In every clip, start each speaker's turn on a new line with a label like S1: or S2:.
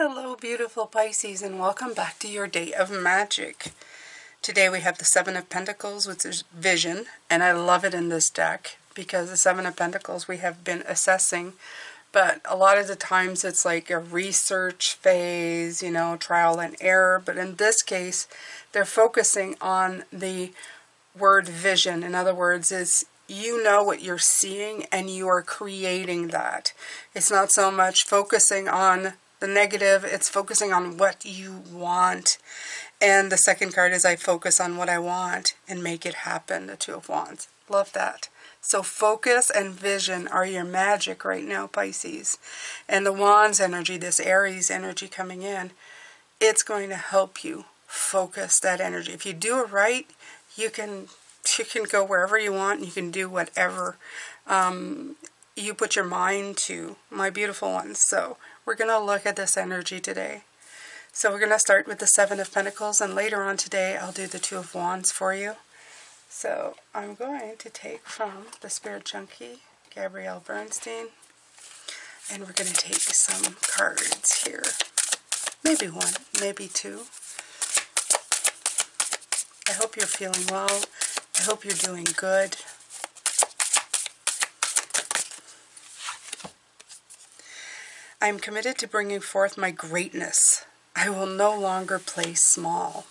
S1: Hello, beautiful Pisces, and welcome back to your day of magic. Today we have the Seven of Pentacles, which is vision, and I love it in this deck because the Seven of Pentacles we have been assessing, but a lot of the times it's like a research phase, you know, trial and error, but in this case they're focusing on the word vision. In other words, is you know what you're seeing and you are creating that. It's not so much focusing on the negative, it's focusing on what you want. And the second card is I focus on what I want and make it happen, the Two of Wands. Love that. So focus and vision are your magic right now, Pisces. And the Wands energy, this Aries energy coming in, it's going to help you focus that energy. If you do it right, you can go wherever you want. You can do whatever you put your mind to, my beautiful ones. So we're going to look at this energy today. So we're going to start with the Seven of Pentacles, and later on today I'll do the Two of Wands for you. So I'm going to take from the Spirit Junkie, Gabrielle Bernstein, and we're going to take some cards here. Maybe one, maybe two. I hope you're feeling well. I hope you're doing good. I am committed to bringing forth my greatness. I will no longer play small.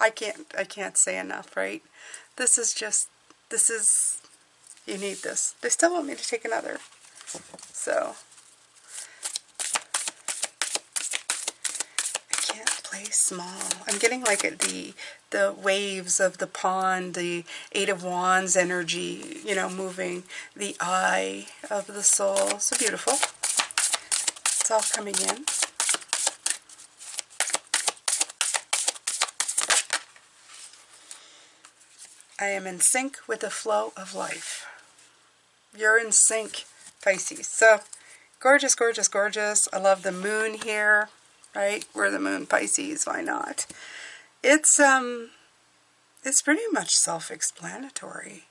S1: I can't say enough, right? This is, you need this. They still want me to take another. So, I can't play small. I'm getting like the waves of the pond, the Eight of Wands energy, you know, moving, the eye of the soul. So beautiful. It's all coming in. I am in sync with the flow of life. You're in sync, Pisces. So, gorgeous, gorgeous, gorgeous. I love the moon here, right? We're the moon, Pisces. Why not? It's pretty much self-explanatory.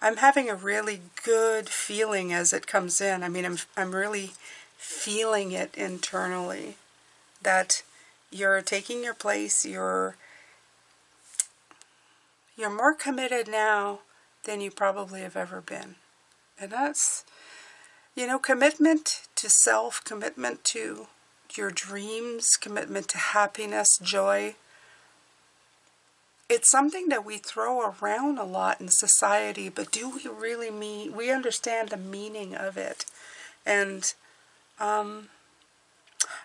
S1: I'm having a really good feeling as it comes in. I mean, I'm really feeling it internally that you're taking your place. You're more committed now than you probably have ever been. And that's, you know, commitment to self, commitment to your dreams, commitment to happiness, joy. It's something that we throw around a lot in society, but do we really mean, we understand the meaning of it. And I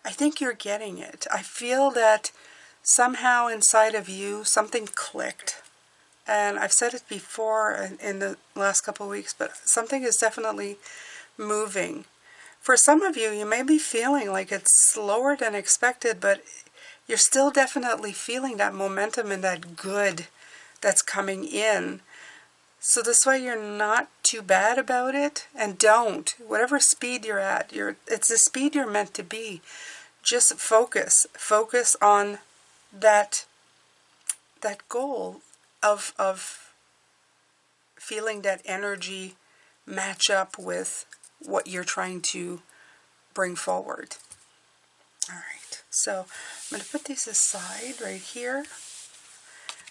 S1: think you're getting it. I feel that somehow inside of you, something clicked. And I've said it before in the last couple of weeks, but something is definitely moving. For some of you, you may be feeling like it's slower than expected, but you're still definitely feeling that momentum and that good that's coming in. So this way you're not too bad about it. And don't. Whatever speed you're at, it's the speed you're meant to be. Just focus. Focus on that goal of feeling that energy match up with what you're trying to bring forward. All right, so I'm going to put these aside right here.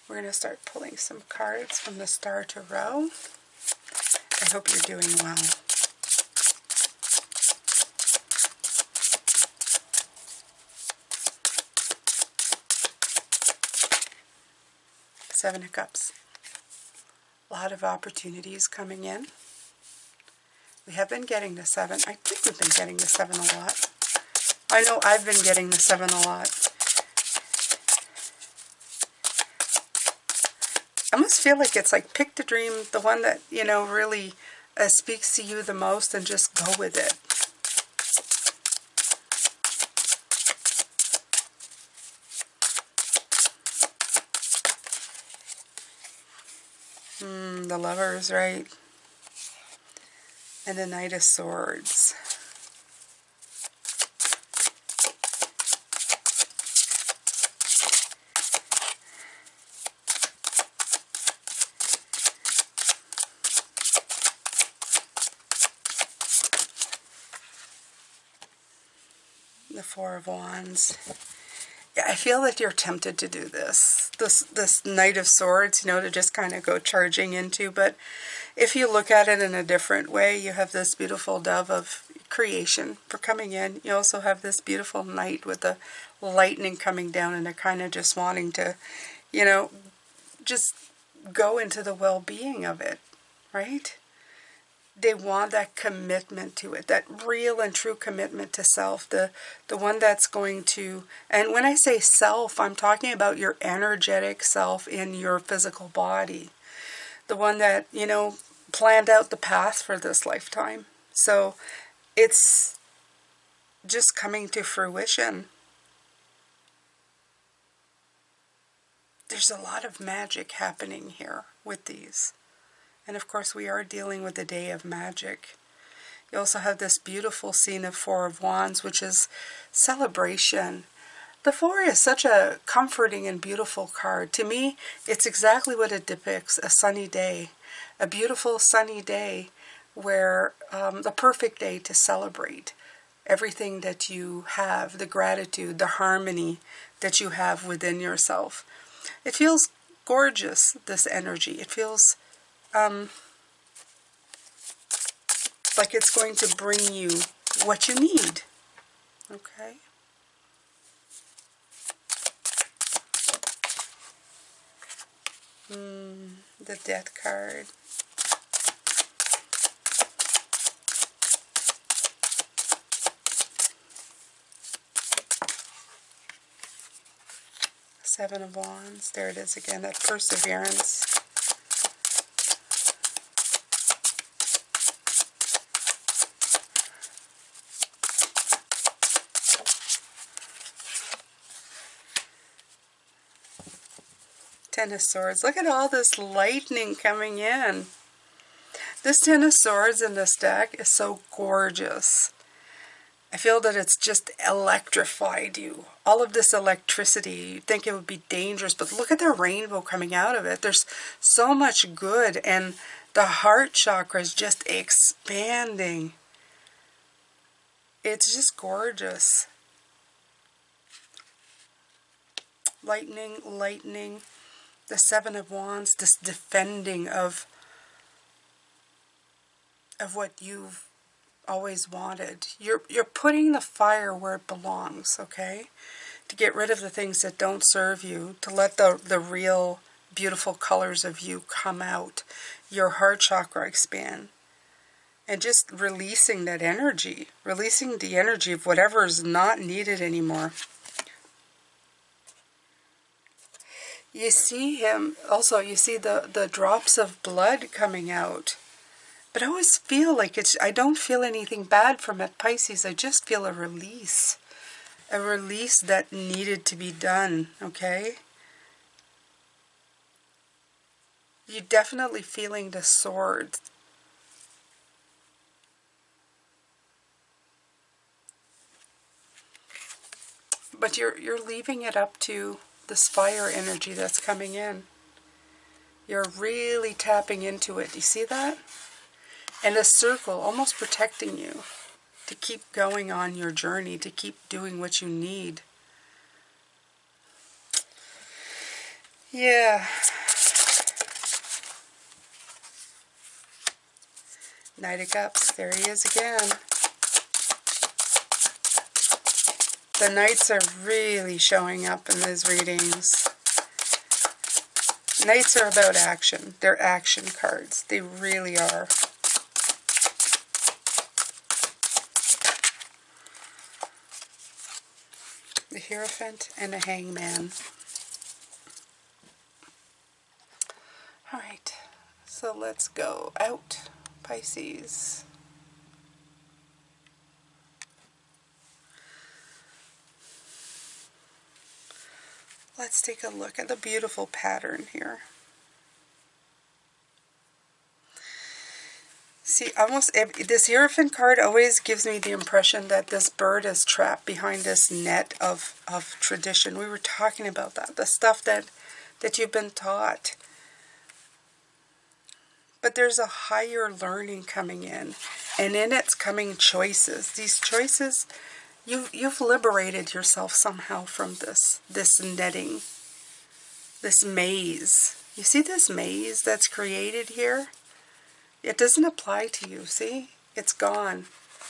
S1: We're going to start pulling some cards from the Star Tarot. I hope you're doing well. Seven of Cups. A lot of opportunities coming in. We have been getting the seven. I think we've been getting the seven a lot. I know I've been getting the seven a lot. I almost feel like it's like pick the dream, the one that, you know, really speaks to you the most, and just go with it. The Lovers, right? And the Knight of Swords. The Four of Wands. Yeah, I feel that you're tempted to do this Knight of Swords, to just kind of go charging into. But if you look at it in a different way, you have this beautiful dove of creation for coming in. You also have this beautiful knight with the lightning coming down, and they're kind of just wanting to, just go into the well-being of it, right? They want that commitment to it, that real and true commitment to self, the one that's going to, and when I say self, I'm talking about your energetic self in your physical body, the one that, planned out the path for this lifetime. So it's just coming to fruition. There's a lot of magic happening here with these. And of course, we are dealing with the day of magic. You also have this beautiful scene of Four of Wands, which is celebration. The Four is such a comforting and beautiful card. To me, it's exactly what it depicts, a sunny day. A beautiful sunny day where the perfect day to celebrate everything that you have, the gratitude, the harmony that you have within yourself. It feels gorgeous, this energy. It feels like it's going to bring you what you need. Okay? The Death card. Seven of Wands. There it is again, that perseverance. Ten of Swords. Look at all this lightning coming in. This Ten of Swords in this deck is so gorgeous. I feel that it's just electrified you. All of this electricity, you'd think it would be dangerous, but look at the rainbow coming out of it. There's so much good, and the heart chakra is just expanding. It's just gorgeous. Lightning, lightning. The Seven of Wands, this defending of what you've always wanted. You're putting the fire where it belongs, okay? To get rid of the things that don't serve you, to let the real beautiful colors of you come out, your heart chakra expand, and just releasing that energy, releasing the energy of whatever is not needed anymore. You see him, also you see the drops of blood coming out. But I always feel like I don't feel anything bad from it, Pisces. I just feel a release. A release that needed to be done, okay? You're definitely feeling the sword. But you're leaving it up to this fire energy that's coming in. You're really tapping into it. Do you see that? And a circle almost protecting you to keep going on your journey, to keep doing what you need. Yeah. Knight of Cups, there he is again. The Knights are really showing up in these readings. Knights are about action. They're action cards. They really are. The Hierophant and the Hangman. Alright, so let's go out, Pisces. Let's take a look at the beautiful pattern here. See, this Hierophant card always gives me the impression that this bird is trapped behind this net of tradition. We were talking about that, the stuff that you've been taught. But there's a higher learning coming in, and in it's coming choices. These choices, You've liberated yourself somehow from this netting, this maze. You see this maze that's created here? It doesn't apply to you, see? It's gone.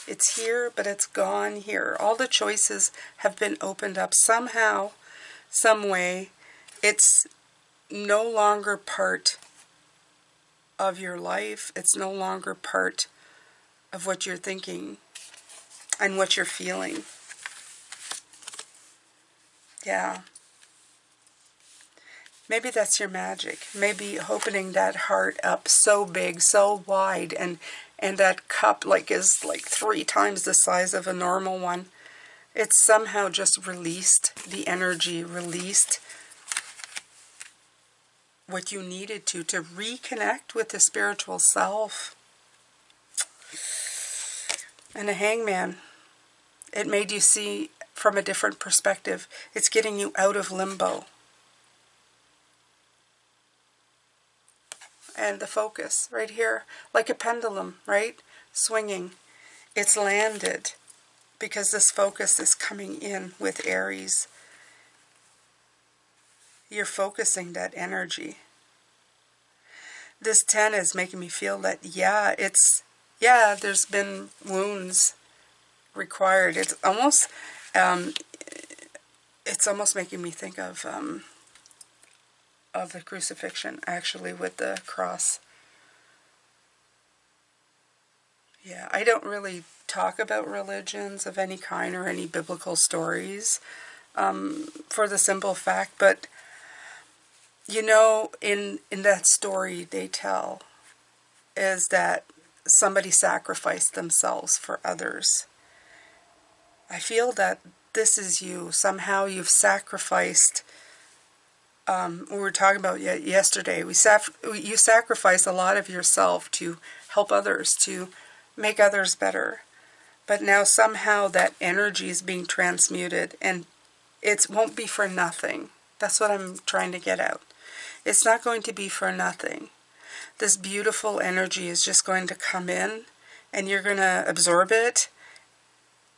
S1: It's here, but it's gone here. All the choices have been opened up somehow, some way. It's no longer part of your life. It's no longer part of what you're thinking and what you're feeling. Yeah. Maybe that's your magic. Maybe opening that heart up so big, so wide, and that cup is like 3 times the size of a normal one. It's somehow just released the energy, released what you needed to reconnect with the spiritual self. And a hangman, it made you see from a different perspective. It's getting you out of limbo. And the focus right here, like a pendulum, right? Swinging. It's landed because this focus is coming in with Aries. You're focusing that energy. This 10 is making me feel that, there's been wounds required. It's almost making me think of the crucifixion, actually, with the cross. Yeah, I don't really talk about religions of any kind or any biblical stories for the simple fact, but in that story they tell is that somebody sacrificed themselves for others. I feel that this is you. Somehow you've sacrificed. We were talking about yesterday. You sacrifice a lot of yourself to help others, to make others better. But now somehow that energy is being transmuted, and it won't be for nothing. That's what I'm trying to get out. It's not going to be for nothing. This beautiful energy is just going to come in, and you're going to absorb it.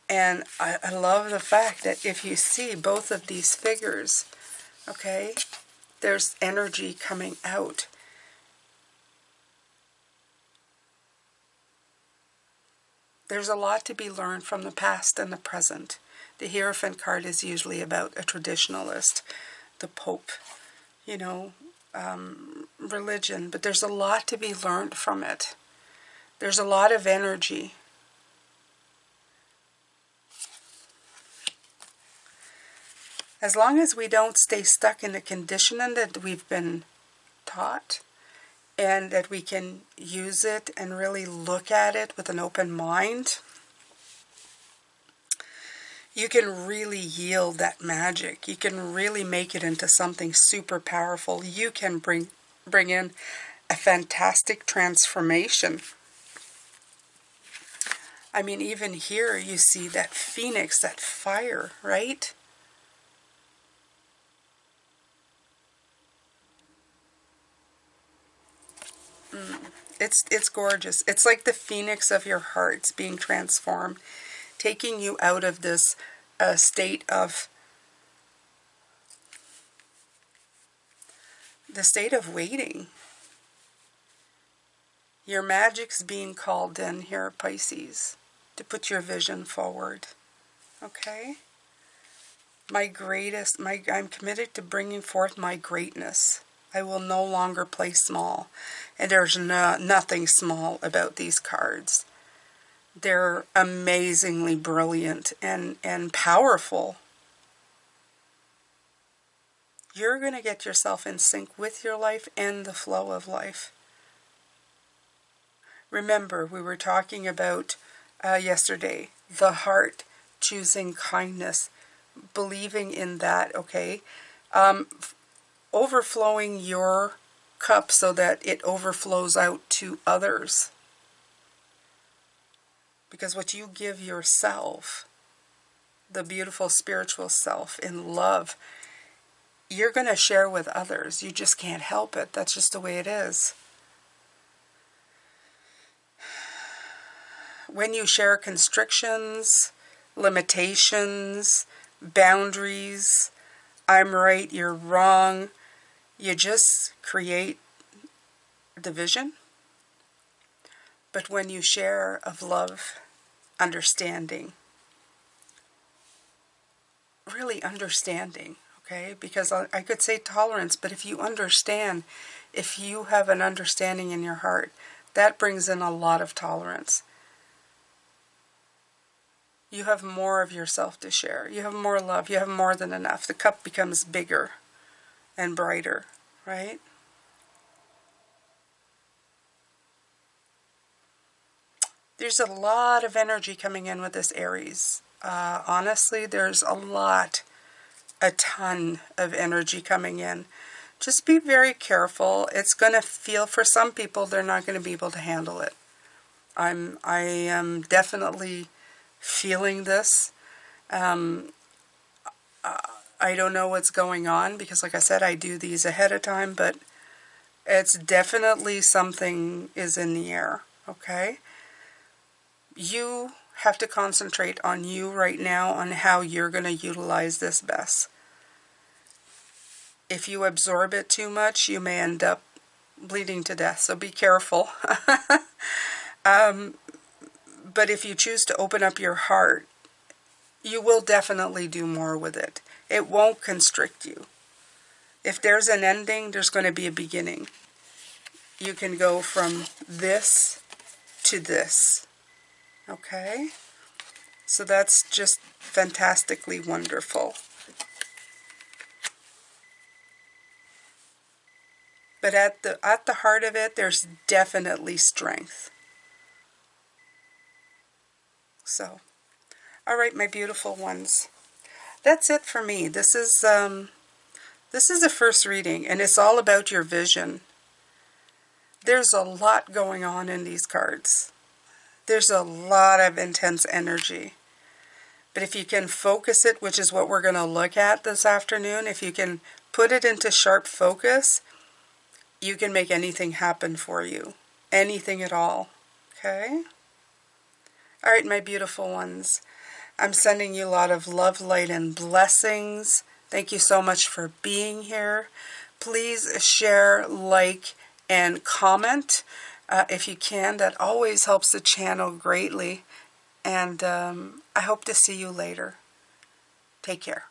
S1: And I love the fact that if you see both of these figures, okay, there's energy coming out. There's a lot to be learned from the past and the present. The Hierophant card is usually about a traditionalist, the Pope, religion, but there's a lot to be learned from it. There's a lot of energy. As long as we don't stay stuck in the conditioning that we've been taught, and that we can use it and really look at it with an open mind, you can really yield that magic. You can really make it into something super powerful. You can bring in a fantastic transformation. I mean, even here you see that phoenix, that fire, right? It's gorgeous. It's like the phoenix of your heart's being transformed, taking you out of this state of waiting. Your magic's being called in here, Pisces, to put your vision forward. Okay? I'm committed to bringing forth my greatness. I will no longer play small. And there's nothing small about these cards. They're amazingly brilliant and powerful. You're going to get yourself in sync with your life and the flow of life. Remember, we were talking about yesterday, the heart choosing kindness, believing in that, okay? Overflowing your cup so that it overflows out to others. Because what you give yourself, the beautiful spiritual self in love, you're going to share with others. You just can't help it. That's just the way it is. When you share constrictions, limitations, boundaries, I'm right, you're wrong. You just create division. But when you share of love, understanding, really understanding, okay? Because I could say tolerance, but if you understand, if you have an understanding in your heart, that brings in a lot of tolerance. You have more of yourself to share. You have more love. You have more than enough. The cup becomes bigger and brighter, right? There's a lot of energy coming in with this Aries. Honestly, there's a ton of energy coming in. Just be very careful. It's going to feel, for some people, they're not going to be able to handle it. I am definitely feeling this. I don't know what's going on because, like I said, I do these ahead of time, but it's definitely something is in the air, okay? You have to concentrate on you right now, on how you're going to utilize this best. If you absorb it too much, you may end up bleeding to death, so be careful. But if you choose to open up your heart, you will definitely do more with it. It won't constrict you. If there's an ending, there's going to be a beginning. You can go from this to this. Okay? So that's just fantastically wonderful. But at the heart of it, there's definitely strength. So, all right, my beautiful ones. That's it for me. This is a first reading, and it's all about your vision. There's a lot going on in these cards. There's a lot of intense energy. But if you can focus it, which is what we're going to look at this afternoon, if you can put it into sharp focus, you can make anything happen for you. Anything at all. Okay? All right, my beautiful ones. I'm sending you a lot of love, light, and blessings. Thank you so much for being here. Please share, like, and comment if you can. That always helps the channel greatly. And I hope to see you later. Take care.